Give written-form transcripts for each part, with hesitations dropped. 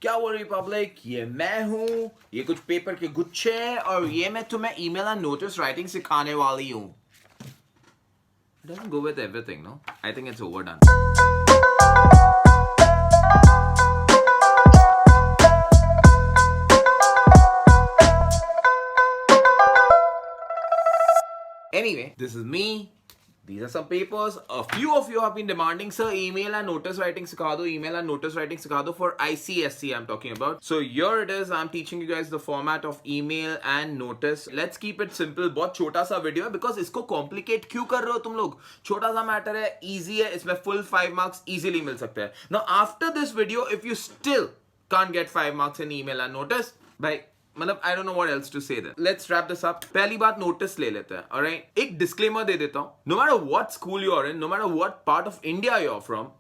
क्या हो रही पब्लिक, ये मैं हूँ, ये कुछ पेपर के गुच्छे हैं और ये मैं तुम्हें ईमेल और नोटिस राइटिंग सिखाने वाली हूँ. It doesn't go with everything, no? I think it's overdone. Anyway, this is me. These are some papers. A few of you have been demanding, sir, email and notice writing sikha do, email and notice writing sikha do for ICSC I'm talking about. So here it is. I'm teaching you guys the format of email and notice. Let's keep it simple. बहुत छोटा सा video है because इसको complicate क्यों कर रहे हो तुम लोग? छोटा सा मैटर है, easy है, इसमें full 5 marks easily मिल सकते हैं. Now after this video, if you still can't get 5 marks in email and notice, भाई मतलब I don't know what else to say there. Let's wrap this up. पहली बात notice ले लेते हैं. Alright, एक disclaimer दे देता हूं. No matter what school you are in, no matter what part of India you are from,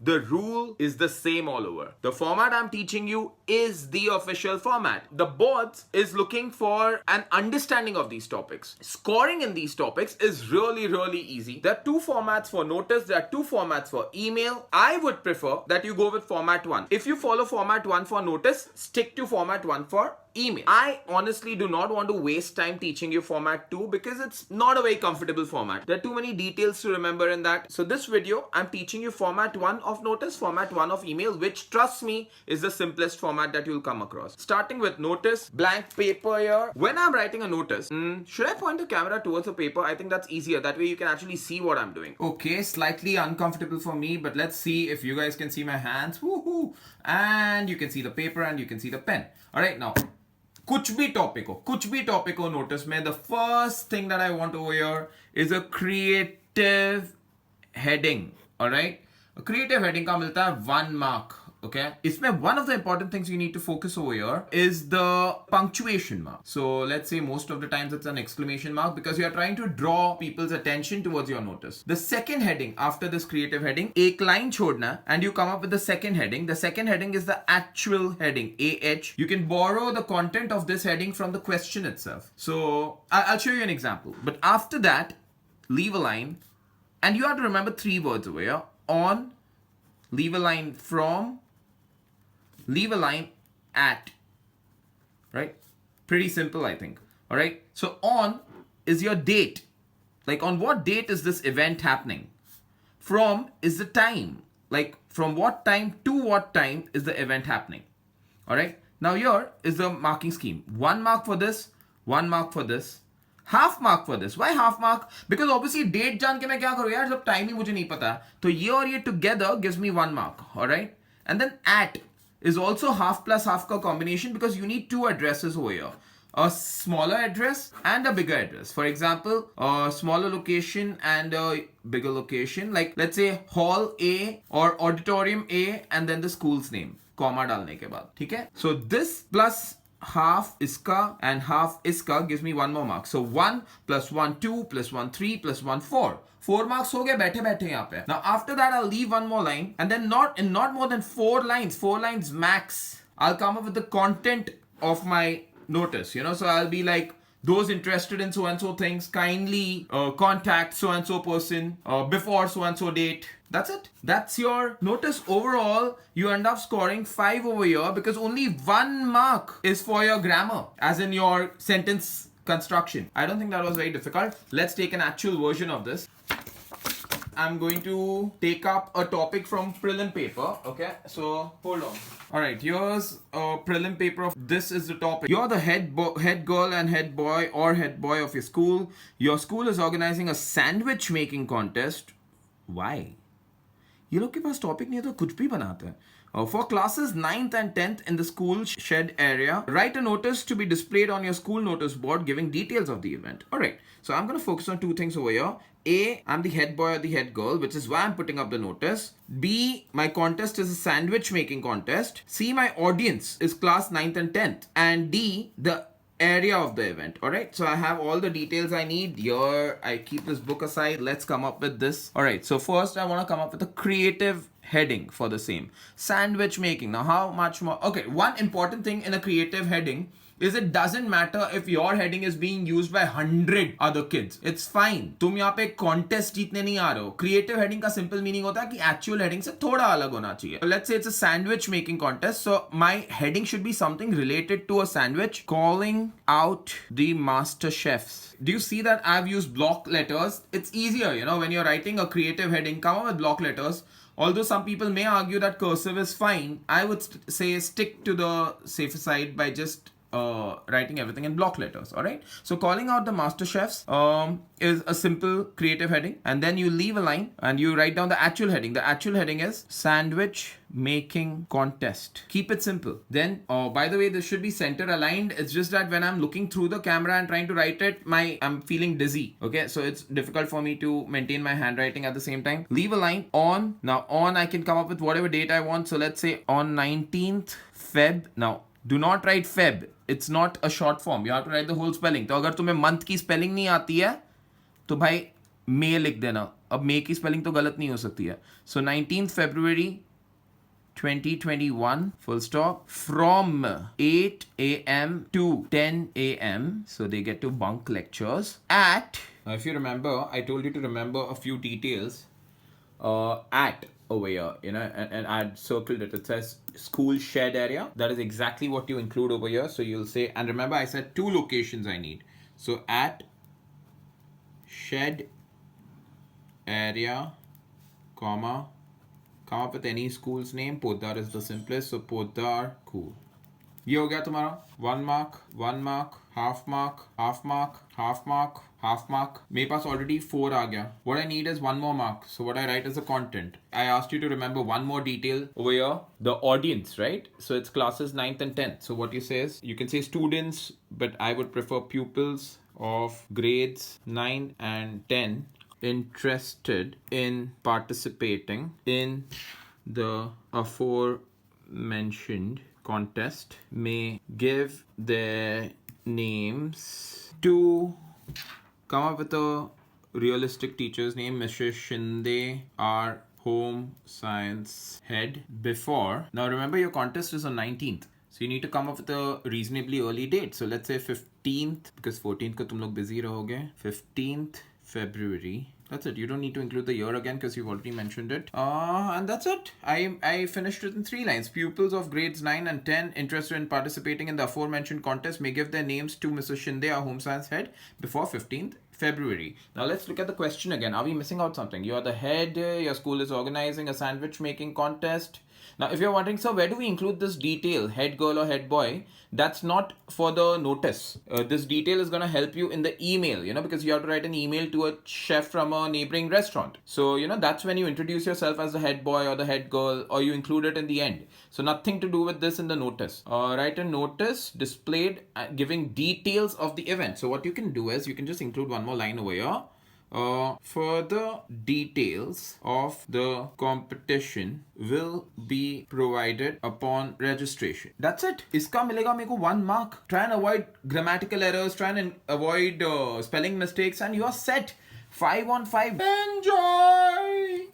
the rule is the same all over. The format I'm teaching you is the official format. The boards is looking for an understanding of these topics. Scoring in these topics is really easy. There are two formats for notice. There are two formats for email. I would prefer that you go with format 1. If you follow format 1 for notice, stick to format 1 for email. I honestly do not want to waste time teaching you format 2 because it's not a very comfortable format. There are too many details to remember in that. So this video, I'm teaching you format 1 of notice, format 1 of email, which trust me is the simplest format that you'll come across. Starting with notice, blank paper here. When I'm writing a notice, should I point the camera towards the paper? I think that's easier. That way you can actually see what I'm doing. Okay, slightly uncomfortable for me, but let's see if you guys can see my hands. Woohoo! And you can see the paper and you can see the pen. All right, now कुछ भी topic हो notice में, the first thing that I want over here is a creative heading. Alright, creative heading का मिलता है 1 mark. Okay, इसमें one of the important things you need to focus over here is the punctuation mark. So let's say most of the times it's an exclamation mark because you are trying to draw people's attention towards your notice. The second heading after this creative heading, एक line छोड़ना and you come up with the second heading. The second heading is the actual heading, AH. You can borrow the content of this heading from the question itself. So I'll show you an example. But after that, leave a line and you have to remember 3 words over here. On, leave a line from, leave a line at. Right? Pretty simple, I think. All right. So on is your date. Like on what date is this event happening? From is the time. Like from what time to what time is the event happening? All right. Now here is the marking scheme. 1 mark for this, 1 mark for this, half mark for this. Why half mark? Because obviously date जान के मैं क्या करूँ यार, जब time ही मुझे नहीं पता, तो ये और ये together gives me 1 mark. All right. And then at is also half plus half का combination because you need 2 addresses over here. A smaller address and a bigger address. For example, a smaller location and a bigger location. Like let's say hall A or auditorium A and then the school's name. Comma डालने के बाद, ठीक है? So this plus half iska and half iska gives me 1 more mark. So 1 plus 1 2 plus 1 3 plus 1 4. 4 marks हो गए बैठे बैठे यहाँ पे. Now after that I'll leave 1 more line and then not more than 4 lines max. I'll come up with the content of my notice, you know. So I'll be like, those interested in so and so things kindly contact so and so person before so and so date. That's it. That's your notice. Overall, you end up scoring 5 over here because only 1 mark is for your grammar, as in your sentence construction. I don't think that was very difficult. Let's take an actual version of this. I'm going to take up a topic from prelim paper. Okay, so hold on. All right, here's a prelim paper of this is the topic. You're the head girl and head boy or head boy of your school. Your school is organizing a sandwich making contest. Why? ये लोग के पास topic नहीं है तो कुछ भी बनाते हैं. For classes 9th and 10th in the school shed area, write a notice to be displayed on your school notice board giving details of the event. Alright, so I'm going to focus on 2 things over here. A, I'm the head boy or the head girl, which is why I'm putting up the notice. B, my contest is a sandwich making contest. C, my audience is class 9th and 10th. And D, the area of the event. Alright, so I have all the details I need here. I keep this book aside. Let's come up with this. Alright, so first I want to come up with a creative heading for the same. Sandwich making. Now, how much more? Okay, one important thing in a creative heading is it doesn't matter if your heading is being used by 100 other kids. It's fine. तुम यहाँ पे contest जीतने नहीं आ रहे हो. Creative heading का simple meaning होता है कि actual heading से थोड़ा अलग होना चाहिए. Let's say it's a sandwich making contest. So my heading should be something related to a sandwich. Calling out the master chefs. Do you see that I've used block letters? It's easier, you know, when you're writing a creative heading, come up with block letters. Although some people may argue that cursive is fine, I would say stick to the safer side by just writing everything in block letters. All right, so calling out the master chefs is a simple creative heading, and then you leave a line and you write down the actual heading. The actual heading is sandwich making contest. Keep it simple. Then by the way, this should be center aligned. It's just that when I'm looking through the camera and trying to write it, I'm feeling dizzy. Okay, so it's difficult for me to maintain my handwriting at the same time. Leave a line on. Now on, I can come up with whatever date I want. So let's say on 19th Feb. Now do not write Feb. It's not a short form. You have to write the whole spelling. तो अगर तुम्हें month की spelling नहीं आती है तो भाई May लिख देना. अब May की spelling तो गलत नहीं हो सकती है. So 19th February 2021 full stop from 8 a.m. to 10 a.m. So they get to bunk lectures at, if you remember, I told you to remember a few details at over here, you know, and I'd circled it. It says school shed area. That is exactly what you include over here. So you'll say, and remember I said 2 locations I need. So at shed area, comma, come up with any school's name. Poddar is the simplest. So Poddar, cool. ये हो गया तुम्हारा 1 mark, 1 mark, half mark, half mark, half mark, half mark. मेरे पास already 4 आ गया. What I need is 1 more mark. So what I write is the content. I asked you to remember one more detail over here. The audience, right? So it's classes 9th and 10th. So what you say is, you can say students, but I would prefer pupils of grades 9 and 10 interested in participating in the aforementioned contest may give their names to, come up with a realistic teacher's name. Mrs. Shinde, our home science head, before. Now remember your contest is on 19th. So you need to come up with a reasonably early date. So let's say 15th, because 14th ko tum log busy rahoge. 15th February. That's it. You don't need to include the year again because you've already mentioned it. And that's it. I finished it in 3 lines. Pupils of grades 9 and 10 interested in participating in the aforementioned contest may give their names to Mrs. Shinde, our home science head, before 15th February. Now let's look at the question again. Are we missing out something? You are the head. Your school is organizing a sandwich making contest. Now, if you're wondering, so where do we include this detail, head girl or head boy? That's not for the notice. This detail is going to help you in the email, you know, because you have to write an email to a chef from a neighboring restaurant. So, you know, that's when you introduce yourself as the head boy or the head girl, or you include it in the end. So nothing to do with this in the notice. Write a notice displayed giving details of the event. So what you can do is you can just include one more line over here. Further details of the competition will be provided upon registration. That's it. इसका मिलेगा मेरे को 1 mark. Try and avoid grammatical errors. Try and avoid spelling mistakes, and you are set. 5 on 5. Enjoy.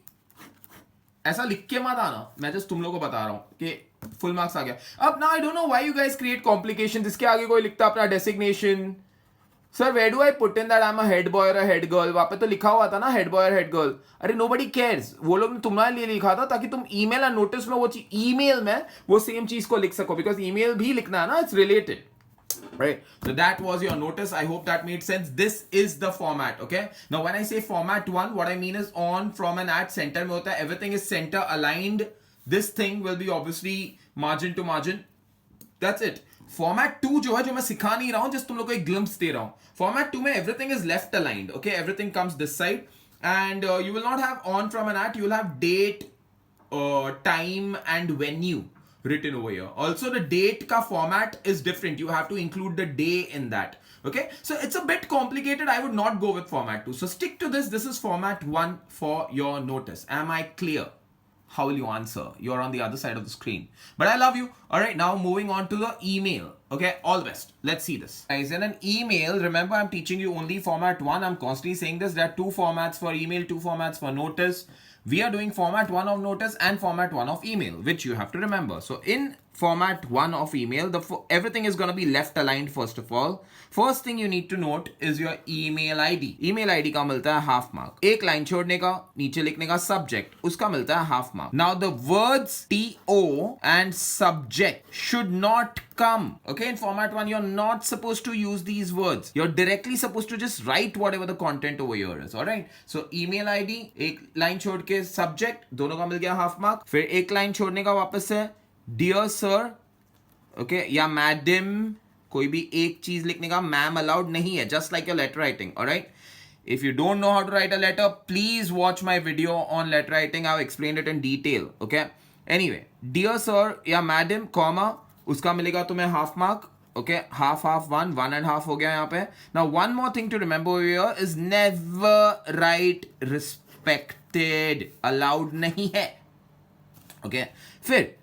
ऐसा लिख के मत आना. मैं just तुम लोगों को बता रहा हूँ कि full marks आ गया. अब now I don't know why you guys create complications. इसके आगे कोई लिखता अपना designation. Sir, where do I put in that I'm a head boy or a head girl? वहाँ पे तो लिखा हुआ था ना head boy or head girl. अरे nobody cares. वो लोग ने तुम्हारे लिए लिखा था ताकि तुम email और notice में वो चीज email में वो same चीज को लिख सको, because email भी लिखना है ना, it's related. Right, so that was your notice. I hope that made sense. This is the format. Okay, now when I say format 1, what I mean is on, from, and at. Center में होता है, everything is center aligned. This thing will be obviously margin to margin. That's it. Format 2 जो है, जो मैं सिखा नहीं रहा हूँ, just तुम लोग को एक glimpse दे रहा हूँ. Format 2 में everything is left aligned. Okay, everything comes this side, and you will not have on, from, and at. You will have date, time, and venue written over here. Also, the date ka format is different. You have to include the day in that. Okay, so it's a bit complicated. I would not go with format 2. So stick to this. This is format 1 for your notice. Am I clear? How will you answer? You're on the other side of the screen. But I love you. All right, now moving on to the email. Okay, all the best. Let's see this. Guys, in an email, remember I'm teaching you only format 1. I'm constantly saying this. There are 2 formats for email, 2 formats for notice. We are doing format 1 of notice and format 1 of email, which you have to remember. So in format 1 of email, everything is going to be left aligned first of all. First thing you need to note is your email ID. Email ID का मिलता है half mark. एक line छोड़ने का, नीचे लिखने का subject, उसका मिलता है half mark. Now the words TO and subject should not come. Okay, in format 1, you're not supposed to use these words. You're directly supposed to just write whatever the content over here is. Alright? So email ID, एक line छोड़ के subject, दोनों का मिल गया half mark. फिर एक line छोड़ने का वापस से Dear sir, okay, या madam, कोई भी एक चीज लिखने का ma'am allowed नहीं है, just like your letter writing, alright? If you don't know how to write a letter, please watch my video on letter writing. I've explained it in detail, okay? Anyway, dear sir या madam, comma, उसका मिलेगा तुम्हें half mark, okay? Half, 1.5 हो गया यहाँ पे. Now, one more thing to remember over here is never write respected. Allowed नहीं है, okay? फिर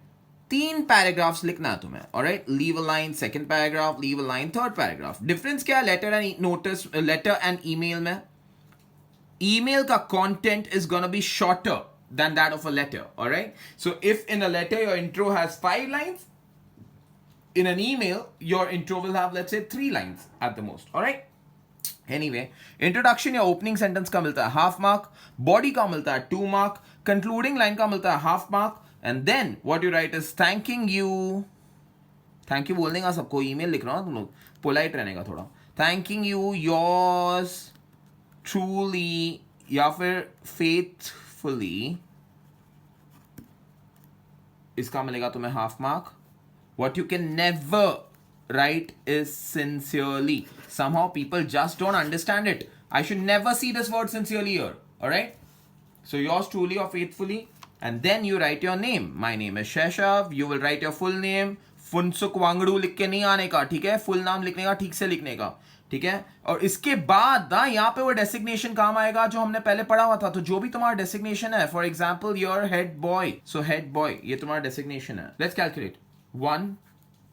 3 पैराग्राफ्स लिखना है तुम्हें, alright? Leave a line, second paragraph, leave a line, third paragraph. Difference क्या है letter and notice, letter and email में? Email का content is gonna be shorter than that of a letter, alright? So if in a letter your intro has 5 lines, in an email your intro will have, let's say, 3 lines at the most, alright? Anyway, introduction या opening sentence का मिलता है half mark, body का मिलता है 2 mark, concluding line का मिलता है half mark, and then what you write is thanking you. Thank you बोलने का सबको, email लिख रहा हूँ तुम लोग, polite रहने का थोड़ा. Thanking you, yours truly, या फिर faithfully, इसका मिलेगा तुम्हें half mark. What you can never write is sincerely. Somehow people just don't understand it. I should never see this word sincerely here, alright? So yours truly or faithfully, and then you write your name. My name is Sheshav. You will write your full name. Phunsukh Wangdu लिख के नहीं आने का, ठीक है? Full नाम लिखने का, ठीक से लिखने का, ठीक है? और इसके बाद ना यहाँ पे वो डेसिग्नेशन काम आएगा जो हमने पहले पढ़ा हुआ था. तो जो भी तुम्हारा डेसिग्नेशन है, for example your head boy, so head boy ये तुम्हारा डेसिग्नेशन है. Let's calculate.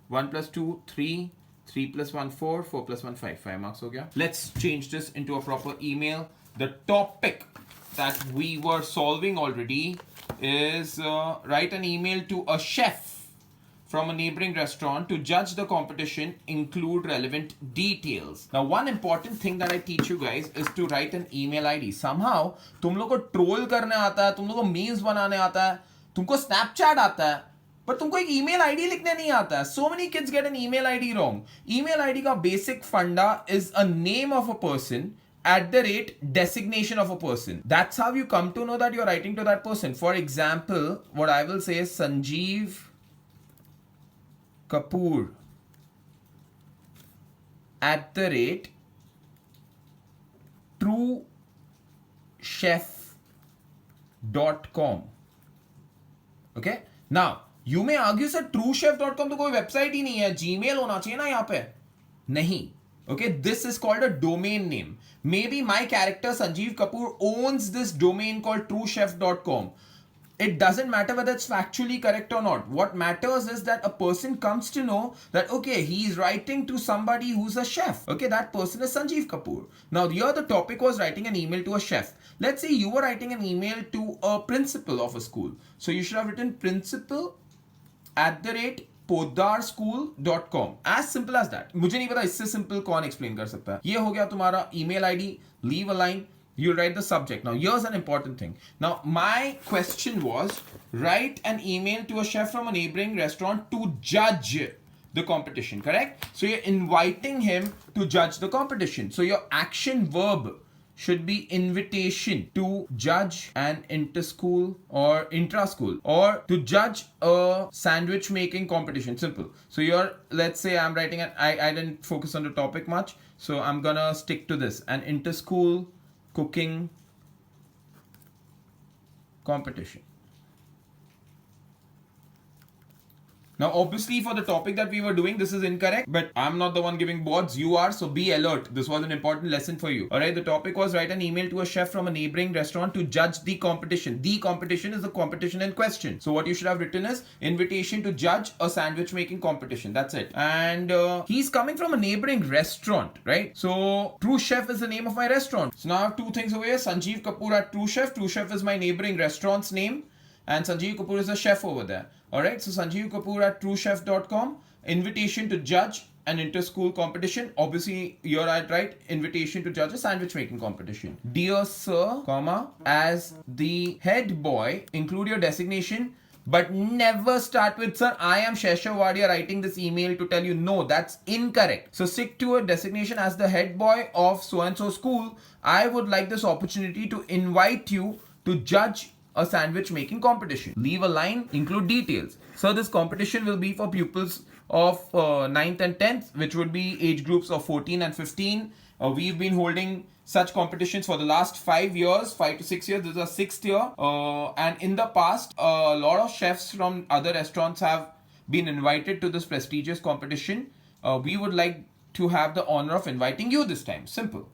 1 plus 2 3 3 plus 1 4 4 plus 1 5 marks हो गया. Let's change this into a proper email. The topic that we were solving already is write an email to a chef from a neighboring restaurant to judge the competition, include relevant details. Now, one important thing that I teach you guys is to write an email ID. Somehow, तुम लोग को troll करने आता है, तुम लोग को memes बनाने आता है, तुमको Snapchat आता है, पर तुमको एक email ID लिखने नहीं आता है. So many kids get an email ID wrong. Email ID का basic funda is a name of a person @ designation of a person. That's how you come to know that you're writing to that person. For example, what I will say is Sanjeev Kapoor @ truechef.com. Okay? Now, you may argue sir truechef.com तो कोई website ही नहीं है, Gmail होना चाहिए ना यहाँ पे. नहीं. Okay, this is called a domain name. Maybe my character Sanjeev Kapoor owns this domain called truechef.com. It doesn't matter whether it's factually correct or not. What matters is that a person comes to know that, okay, he's writing to somebody who's a chef. Okay, that person is Sanjeev Kapoor. Now, here the topic was writing an email to a chef. Let's say you were writing an email to a principal of a school. So you should have written principal @ podarschool.com. As simple as that. मुझे नहीं पता इससे simple कौन explain कर सकता है. ये हो गया तुम्हारा email ID. Leave a line. You'll write the subject. Now, here's an important thing. Now, my question was, write an email to a chef from a neighboring restaurant to judge the competition, correct? So, you're inviting him to judge the competition. So, your action verb should be invitation to judge an inter-school or intra-school, or to judge a sandwich making competition. Simple. So, let's say I'm writing, I didn't focus on the topic much, so I'm gonna stick to this. An inter-school cooking competition. Now, obviously, for the topic that we were doing, this is incorrect, but I'm not the one giving boards. You are, so be alert. This was an important lesson for you. All right, the topic was write an email to a chef from a neighboring restaurant to judge the competition. The competition is the competition in question. So, what you should have written is invitation to judge a sandwich making competition. That's it. And he's coming from a neighboring restaurant, right? So, True Chef is the name of my restaurant. So, now I have two things over here. Sanjeev Kapoor at True Chef. True Chef is my neighboring restaurant's name. And Sanjeev Kapoor is the chef over there. Alright, so Sanjeev Kapoor at truechef.com. Invitation to judge an inter-school competition. Obviously, you're right. Invitation to judge a sandwich making competition. Dear sir, comma, as the head boy, include your designation, but never start with sir. I am Shesha Wadia writing this email to tell you no, that's incorrect. So stick to a designation as the head boy of so and so school. I would like this opportunity to invite you to judge a sandwich making competition. Leave a line, include details. So this competition will be for pupils of 9th and 10th, which would be age groups of 14 and 15. We've been holding such competitions for the last 5 years, 5 to 6 years. This is our 6th year. And in the past, a lot of chefs from other restaurants have been invited to this prestigious competition. We would like to have the honor of inviting you this time. Simple.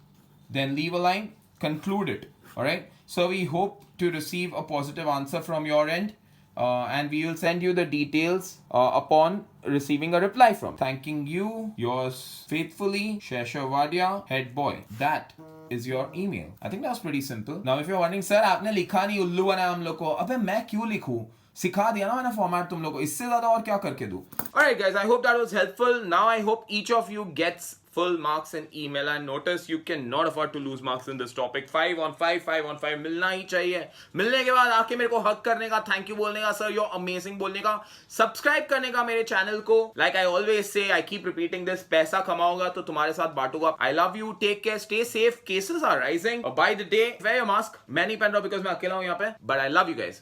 Then leave a line, conclude it. All right. So we hope to receive a positive answer from your end, and we will send you the details upon receiving a reply from. Thanking you, yours faithfully, Shesha Wadia, head boy. That is your email. I think that's pretty simple. Now, if you're wondering, sir, आपने लिखा नहीं उल्लू बना हम लोग को. अबे मैं क्यों लिखूं? सिखा दिया ना मैंने फॉर्मेट तुम लोगों को. इससे ज़्यादा और क्या करके दूं? Alright, guys. I hope that was helpful. Now, I hope each of you gets full marks in email, and notice you cannot afford to lose marks in this topic. 5 on 5, 5 on 5 मिलना ही चाहिए. मिलने के बाद आके मेरे को हक करने का, थैंक यू बोलने का, सर you're amazing बोलने का, सब्सक्राइब करने का मेरे चैनल को. Like I always say, I keep repeating this, पैसा कमाऊंगा तो तुम्हारे साथ बांटूंगा. I love you, take care, stay safe. Cases are rising. By the day, wear your mask. मैं नहीं पहन रहा because मैं अकेला हूं यहाँ पे. But I love you guys.